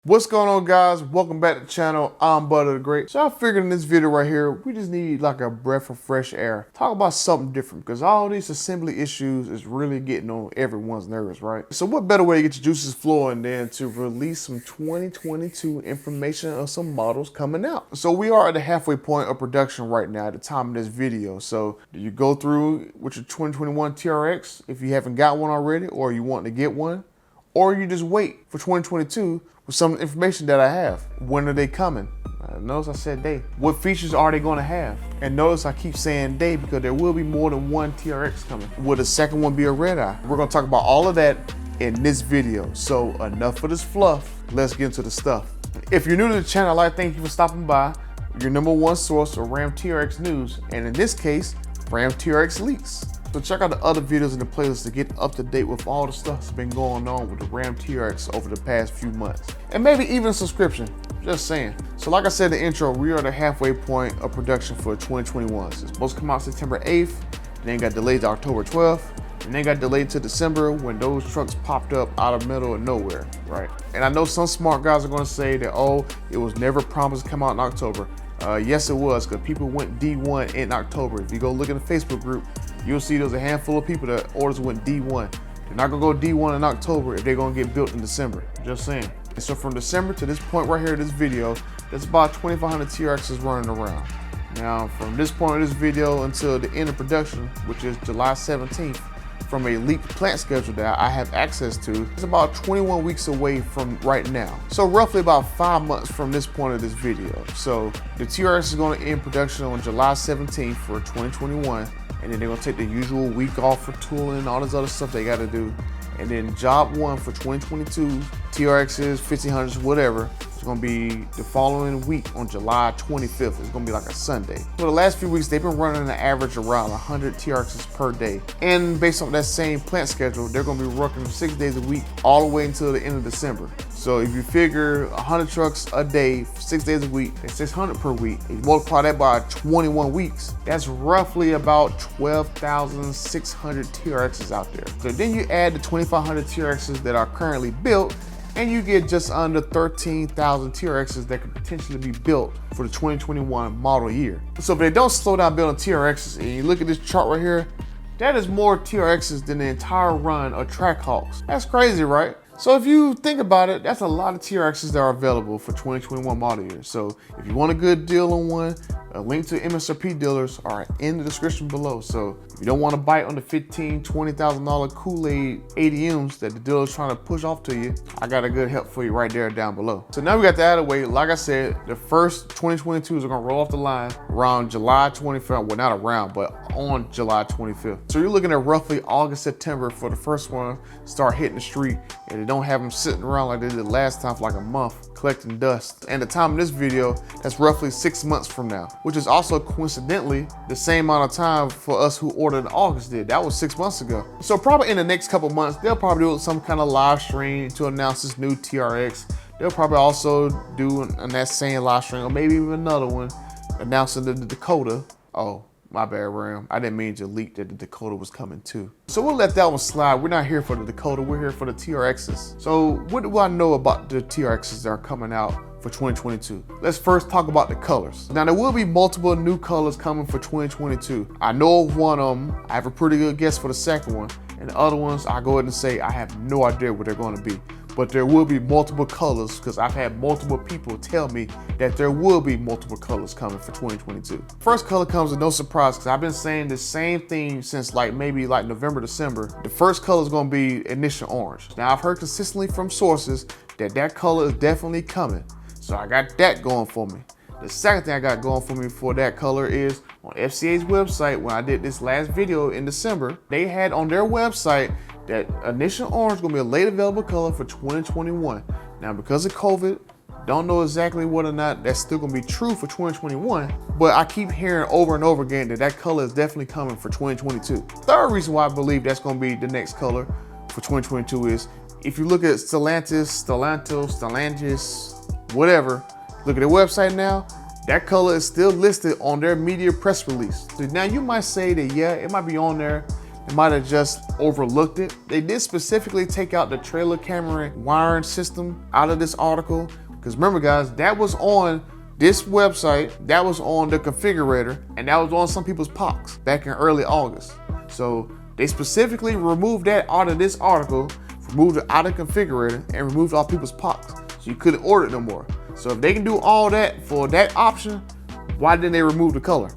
What's going on, guys? Welcome back to the channel. I'm Butter the Great. So I figured in this video right here, we just need like a breath of fresh air. Talk about something different because all these assembly issues is really getting on everyone's nerves, right? So what better way to get your juices flowing than to release some 2022 information of some models coming out. So we are at the halfway point of production right now at the time of this video. So do you go through with your 2021 TRX if you haven't got one already, or you want to get one? Or you just wait for 2022 with some information that I have. When are they coming? Notice I said they. What features are they going to have? And notice I keep saying they because there will be more than one TRX coming. Will the second one be a red eye? We're going to talk about all of that in this video. So enough of this fluff. Let's get into the stuff. If you're new to the channel, I'd like to thank you for stopping by. Your number one source of Ram TRX news, and in this case, Ram TRX leaks. So check out the other videos in the playlist to get up to date with all the stuff that's been going on with the Ram TRX over the past few months. And maybe even a subscription, just saying. So like I said in the intro, we are at the halfway point of production for 2021. It's supposed to come out September 8th, then got delayed to October 12th, and then got delayed to December when those trucks popped up out of middle of nowhere, right? And I know some smart guys are gonna say that, oh, it was never promised to come out in October. Yes, it was, because people went D1 in October. If you go look in the Facebook group, you'll see there's a handful of people that orders went D1. They're not gonna go D1 in October if they're gonna get built in December, just saying. And so from December to this point right here, this video, there's about 2,500 TRXs running around. Now, from this point of this video until the end of production, which is July 17th, from a leaked plant schedule that I have access to, it's about 21 weeks away from right now. So roughly about 5 months from this point of this video. So the TRX is gonna end production on July 17th for 2021. And then they're gonna take the usual week off for tooling and all this other stuff they gotta do. And then job one for 2022, TRXs, 1500s, whatever, it's gonna be the following week on July 25th. It's gonna be like a Sunday. For the last few weeks, they've been running an average around 100 TRXs per day. And based on that same plant schedule, they're gonna be working 6 days a week all the way until the end of December. So if you figure 100 trucks a day, 6 days a week, that's 600 per week. If you multiply that by 21 weeks, that's roughly about 12,600 TRXs out there. So then you add the 2,500 TRXs that are currently built, and you get just under 13,000 TRXs that could potentially be built for the 2021 model year. So if they don't slow down building TRXs, and you look at this chart right here, that is more TRXs than the entire run of Trackhawks. That's crazy, right? So if you think about it, that's a lot of TRXs that are available for 2021 model year. So if you want a good deal on one, a link to MSRP dealers are in the description below. So if you don't want to bite on the $15,000, $20,000 Kool-Aid ADMs that the dealer's trying to push off to you, I got a good help for you right there down below. So now we got that out of the way. Like I said, the first 2022s are gonna roll off the line around July 25th. Well, not around, but on July 25th. So you're looking at roughly August, September for the first one start hitting the street, and they don't have them sitting around like they did last time for like a month collecting dust. And the time of this video, that's roughly 6 months from now, which is also coincidentally the same amount of time for us who ordered in August did. That was 6 months ago. So probably in the next couple months, they'll probably do some kind of live stream to announce this new TRX. They'll probably also do on that same live stream, or maybe even another one, announcing the Dakota. Oh, my bad, Ram. I didn't mean to leak that the Dakota was coming too. So we'll let that one slide. We're not here for the Dakota, we're here for the TRXs. So what do I know about the TRXs that are coming out for 2022? Let's first talk about the colors. Now there will be multiple new colors coming for 2022. I know of one of them. I have a pretty good guess for the second one. And the other ones, I go ahead and say I have no idea what they're gonna be. But there will be multiple colors because I've had multiple people tell me that there will be multiple colors coming for 2022. First color comes as no surprise because I've been saying the same thing since maybe November, December. The first color is going to be Ignition Orange. Now I've heard consistently from sources that that color is definitely coming. So I got that going for me. The second thing I got going for me for that color is on FCA's website. When I did this last video in December, they had on their website that Ignition Orange is gonna be a late available color for 2021. Now, because of COVID, don't know exactly whether or not that's still gonna be true for 2021, but I keep hearing over and over again that that color is definitely coming for 2022. Third reason why I believe that's gonna be the next color for 2022 is if you look at Stellantis, whatever, look at their website now, that color is still listed on their media press release. So now you might say that, yeah, it might be on there, might have just overlooked it. They did specifically take out the trailer camera wiring system out of this article, because remember guys, that was on this website, that was on the configurator, and that was on some people's POCs back in early August. So they specifically removed that out of this article, removed it out of the configurator, and removed all people's POCs. So you couldn't order it no more. So if they can do all that for that option, why didn't they remove the color?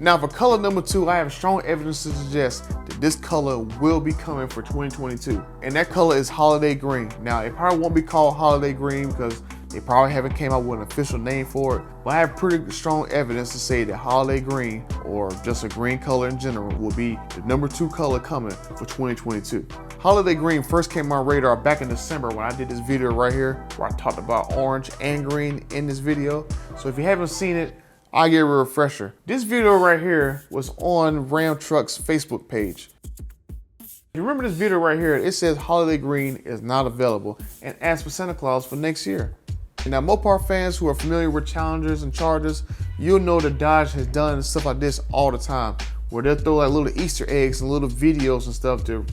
Now for color number 2, I have strong evidence to suggest that this color will be coming for 2022. And that color is holiday green. Now it probably won't be called holiday green because they probably haven't came out with an official name for it, but I have pretty strong evidence to say that holiday green, or just a green color in general, will be the number 2 color coming for 2022. Holiday green first came on my radar back in December when I did this video right here, where I talked about orange and green in this video. So if you haven't seen it, I'll give you a refresher. This video right here was on Ram TRX's Facebook page. You remember this video right here, it says holiday green is not available and asks for Santa Claus for next year. Now, Mopar fans who are familiar with Challengers and Chargers, you'll know that Dodge has done stuff like this all the time, where they'll throw like little Easter eggs and little videos and stuff to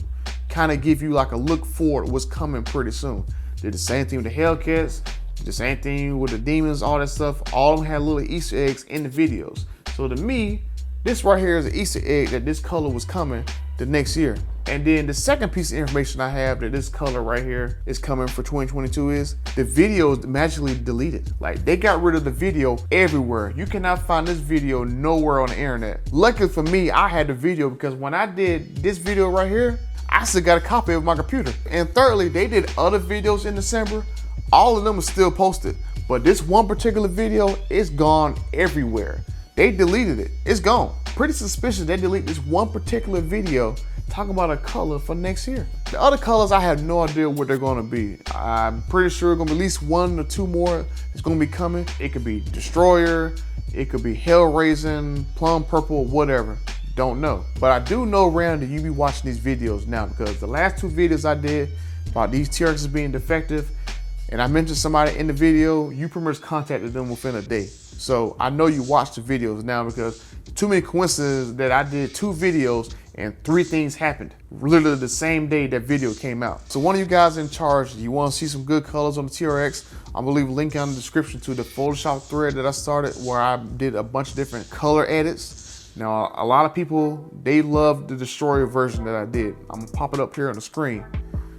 kind of give you like a look forward to what's coming pretty soon. Did the same thing with the Hellcats, did the same thing with the Demons, all that stuff. All of them had little Easter eggs in the videos. So to me, this right here is an Easter egg that this color was coming the next year. And then the second piece of information I have that this color right here is coming for 2022 is the video is magically deleted. Like they got rid of the video everywhere. You cannot find this video nowhere on the internet. Luckily for me, I had the video because when I did this video right here, I still got a copy of my computer. And thirdly, they did other videos in December. All of them are still posted, but this one particular video is gone everywhere. They deleted it, it's gone. Pretty suspicious they delete this one particular video talking about a color for next year. The other colors, I have no idea what they're gonna be. I'm pretty sure gonna be at least 1 or 2 more is gonna be coming. It could be Destroyer, it could be Hellraisin, Plum Purple, whatever. Don't know. But I do know, Ram, that you be watching these videos now, because the last 2 videos I did about these TRXs being defective, and I mentioned somebody in the video, you pretty much contacted them within a day. So I know you watch the videos now, because too many coincidences that I did 2 videos and 3 things happened literally the same day that video came out. So one of you guys in charge, you want to see some good colors on the TRX, I'm gonna leave a link down in the description to the Photoshop thread that I started where I did a bunch of different color edits. Now, a lot of people, they love the Destroyer version that I did. I'm gonna pop it up here on the screen.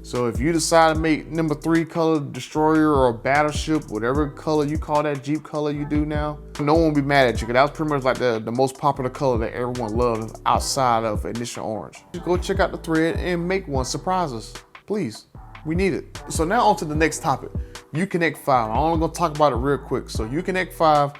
So if you decide to make number 3 color Destroyer or Battleship, whatever color you call that Jeep color you do now, no one will be mad at you, because that was pretty much like the most popular color that everyone loves outside of Initial Orange. Just go check out the thread and make one, surprise us, please. We need it. So now on to the next topic, Uconnect 5. I'm only gonna talk about it real quick. So Uconnect 5,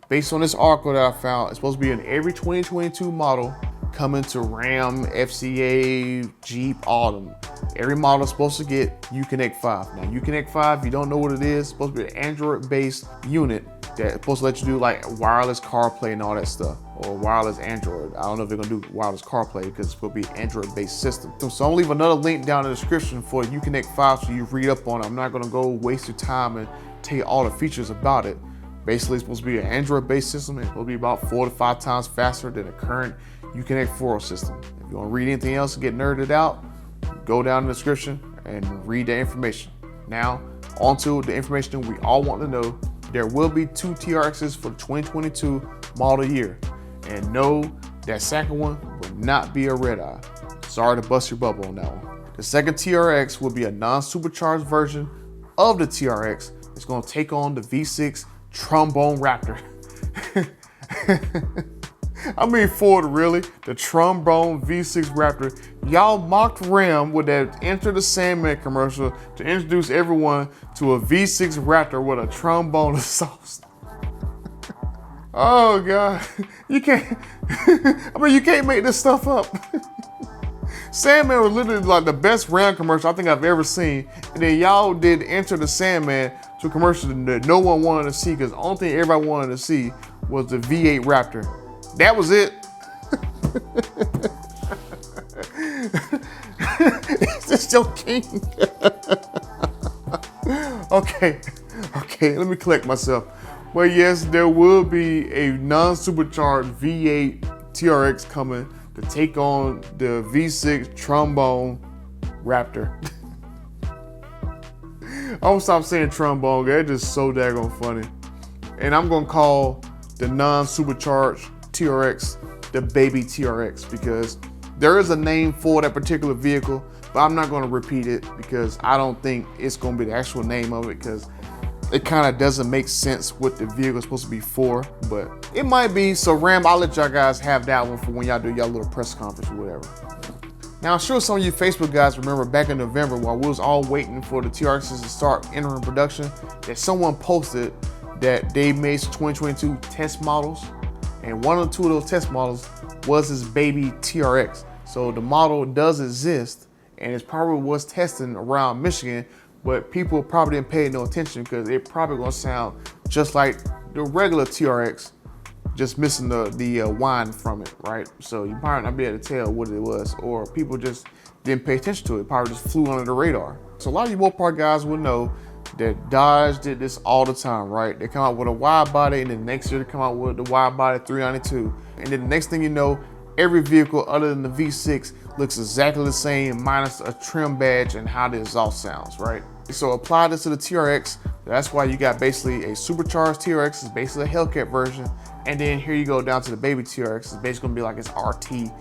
based on this article that I found, it's supposed to be in every 2022 model coming to Ram, FCA, Jeep, all of them. Every model is supposed to get Uconnect 5. Now Uconnect 5, if you don't know what it is, it's supposed to be an Android-based unit that's supposed to let you do like wireless CarPlay and all that stuff, or wireless Android. I don't know if they're gonna do wireless CarPlay because it's supposed to be an Android-based system. So I'll leave another link down in the description for Uconnect 5 so you read up on it. I'm not gonna go waste your time and tell you all the features about it. Basically, it's supposed to be an Android-based system. It's supposed to be about 4 to 5 times faster than the current Uconnect 4 system. If you want to read anything else and get nerded out, go down in the description and read the information. Now, on to the information we all want to know. There will be 2 TRXs for the 2022 model year. And no, that second one will not be a red eye. Sorry to bust your bubble on that one. The second TRX will be a non-supercharged version of the TRX. It's going to take on the V6 Trombone Raptor. I mean, Ford, really? The Trombone V6 Raptor. Y'all mocked Ram with that Enter the Sandman commercial to introduce everyone to a V6 Raptor with a trombone sauce. Oh God, you can't, I mean, you can't make this stuff up. Sandman was literally like the best Ram commercial I think I've ever seen. And then y'all did Enter the Sandman to a commercial that no one wanted to see, because the only thing everybody wanted to see was the V8 Raptor. That was it. It's just your king. Okay, let me collect myself. Well, yes, there will be a non-supercharged V8 TRX coming to to take on the V6 trombone Raptor. I'm gonna stop saying trombone, they're just so daggone funny. And I'm gonna call the non-supercharged TRX the baby TRX because there is a name for that particular vehicle, but I'm not gonna repeat it because I don't think it's gonna be the actual name of it because it kind of doesn't make sense what the vehicle is supposed to be for, but it might be. So Ram, I'll let y'all guys have that one for when y'all do y'all little press conference or whatever. Now, I'm sure some of you Facebook guys remember back in November while we was all waiting for the TRXs to start entering production, that someone posted that they made some 2022 test models, and one or two of those test models was this baby TRX. So the model does exist, and it probably was testing around Michigan, but people probably didn't pay no attention because it probably gonna sound just like the regular TRX, just missing the whine from it, right? So you probably not be able to tell what it was, or people just didn't pay attention to it. Probably just flew under the radar. So a lot of you Mopar guys will know that Dodge did this all the time, right? They come out with a wide body, and then next year they come out with the wide body 392, and then the next thing you know, every vehicle other than the V6 looks exactly the same minus a trim badge and how the exhaust sounds, right? So apply this to the TRX. That's why you got basically a supercharged TRX, it's basically a Hellcat version. And then here you go down to the baby TRX, it's basically gonna be like its RT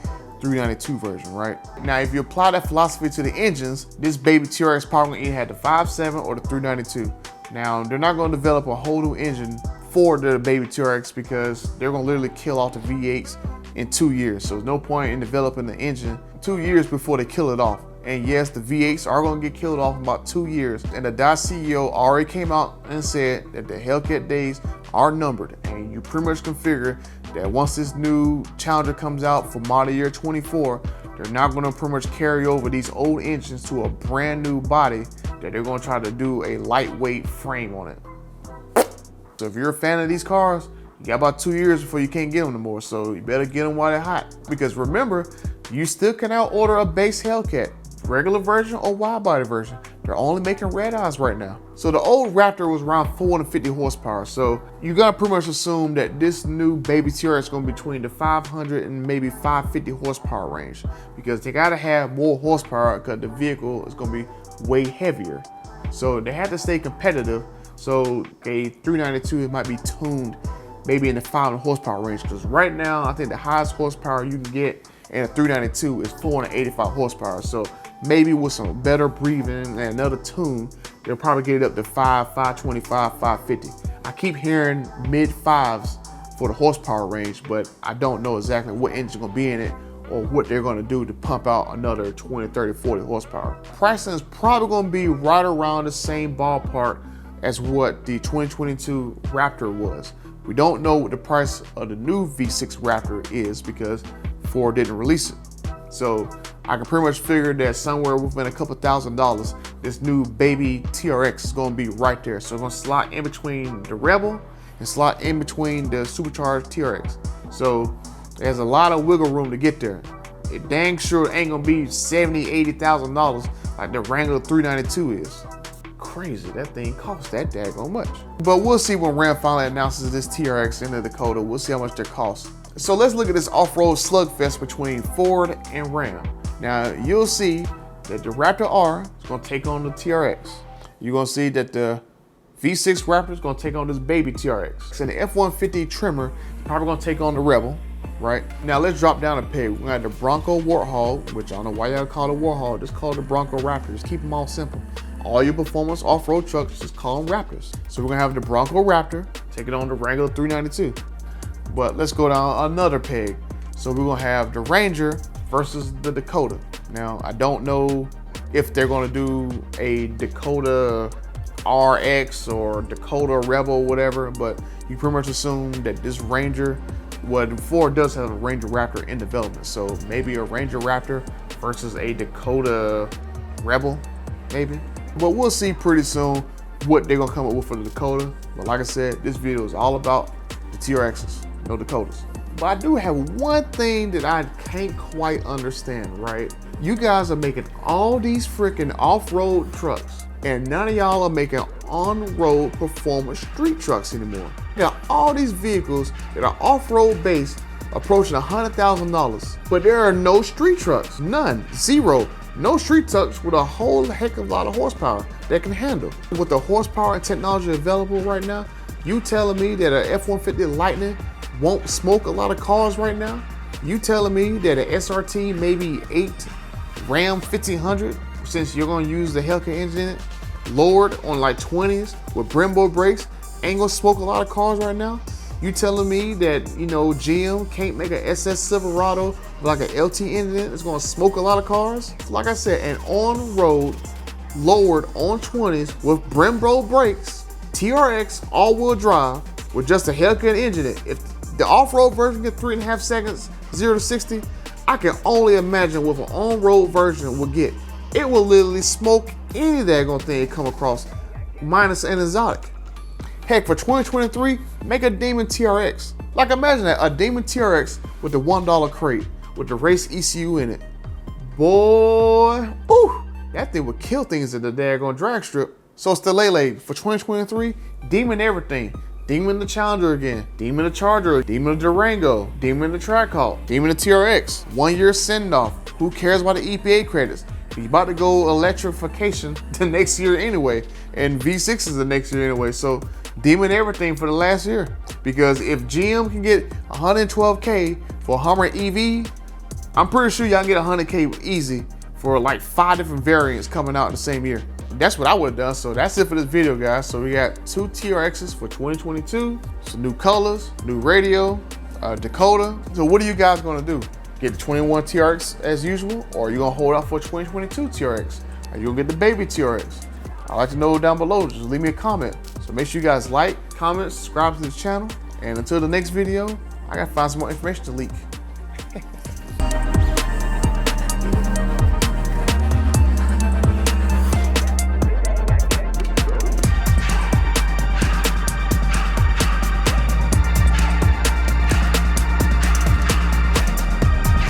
392 version, right? Now, if you apply that philosophy to the engines, this baby TRX probably gonna either have the 5.7 or the 392. Now, they're not gonna develop a whole new engine for the baby TRX because they're gonna literally kill off the V8s in 2 years. So there's no point in developing the engine 2 years before they kill it off. And yes, the V8s are gonna get killed off in about 2 years. And the Dodge CEO already came out and said that the Hellcat days are numbered. And you pretty much can figure that once this new Challenger comes out for model year 24, they're not gonna pretty much carry over these old engines to a brand new body, that they're gonna try to do a lightweight frame on it. So if you're a fan of these cars, you got about 2 years before you can't get them no more. So you better get them while they're hot. Because remember, you still can now order a base Hellcat, regular version or wide body version. They're only making red eyes right now. So the old Raptor was around 450 horsepower. So you gotta pretty much assume that this new baby TRX is gonna be between the 500 and maybe 550 horsepower range, because they gotta have more horsepower because the vehicle is gonna be way heavier. So they have to stay competitive. So a 392 it might be tuned maybe in the 500 horsepower range, because right now I think the highest horsepower you can get in a 392 is 485 horsepower. So maybe with some better breathing and another tune, they'll probably get it up to 525, 550. I keep hearing mid fives for the horsepower range, but I don't know exactly what engine gonna be in it or what they're gonna do to pump out another 20, 30, 40 horsepower. Pricing is probably gonna be right around the same ballpark as what the 2022 Raptor was. We don't know what the price of the new V6 Raptor is because Ford didn't release it. So I can pretty much figure that somewhere within a couple $1,000s, this new baby TRX is gonna be right there. So it's gonna slot in between the Rebel and slot in between the supercharged TRX. So there's a lot of wiggle room to get there. It dang sure ain't gonna be $70,000, $80,000 like the Wrangler 392 is. Crazy, that thing costs that daggone much. But we'll see when Ram finally announces this TRX in the Dakota. We'll see how much they cost. So let's look at this off-road slugfest between Ford and Ram. Now you'll see that the Raptor R is gonna take on the TRX. You're gonna see that the V6 Raptor is gonna take on this baby TRX. And the F-150 Trimmer is probably gonna take on the Rebel, right? Now let's drop down a peg. We're gonna have the Bronco Warthog, which I don't know why y'all call it Warthog, just call it the Bronco Raptor. Just keep them all simple. All your performance off-road trucks, just call them Raptors. So we're gonna have the Bronco Raptor taking on the Wrangler 392. But let's go down another peg. So we're gonna have the Ranger versus the Dakota. Now, I don't know if they're gonna do a Dakota RX or Dakota Rebel, whatever, but you pretty much assume that this Ranger, Ford does have a Ranger Raptor in development. So maybe a Ranger Raptor versus a Dakota Rebel, maybe. But we'll see pretty soon what they're gonna come up with for the Dakota. But like I said, this video is all about the TRXs, no Dakotas. But I do have one thing that I can't quite understand, right? You guys are making all these freaking off-road trucks, and none of y'all are making on-road performance street trucks anymore. You got all these vehicles that are off-road based, approaching $100,000. But there are no street trucks, none, zero. No street trucks with a whole heck of a lot of horsepower that can handle. With the horsepower and technology available right now, you telling me that a F-150 Lightning won't smoke a lot of cars right now? You telling me that a SRT, maybe 8 Ram 1500, since you're gonna use the Hellcat engine in it, lowered on like 20s with Brembo brakes, ain't gonna smoke a lot of cars right now? You telling me that, you know, GM can't make a SS Silverado with like an LT engine that's gonna smoke a lot of cars? Like I said, an on-road, lowered on 20s with Brembo brakes, TRX all-wheel drive with just a Hellcat engine in it. If the off-road version gets 3.5 seconds, 0 to 60, I can only imagine what an on-road version will get. It will literally smoke any daggone thing it come across, minus an exotic. Heck, for 2023, make a Demon TRX. Like imagine that, a Demon TRX with the $1 crate, with the race ECU in it. Boy, ooh, that thing would kill things at the daggone drag strip. So Stelele, for 2023, Demon everything. Demon the Challenger again, Demon the Charger, Demon the Durango, Demon the Trackhawk, Demon the TRX, 1 year send off. Who cares about the EPA credits? He's about to go electrification the next year anyway, and V6 is the next year anyway, so Demon everything for the last year. Because if GM can get 112K for a Hummer EV, I'm pretty sure y'all can get 100K easy for like 5 different variants coming out in the same year. That's what I would have done. So that's it for this video, guys. So we got 2 TRXs for 2022, some new colors, new radio, Dakota. So what are you guys gonna do? Get the 21 TRX as usual, or are you gonna hold out for 2022 TRX? Are you gonna get the baby TRX? I'd like to know down below. Just leave me a comment. So make sure you guys like, comment, subscribe to the channel. And until the next video, I gotta find some more information to leak.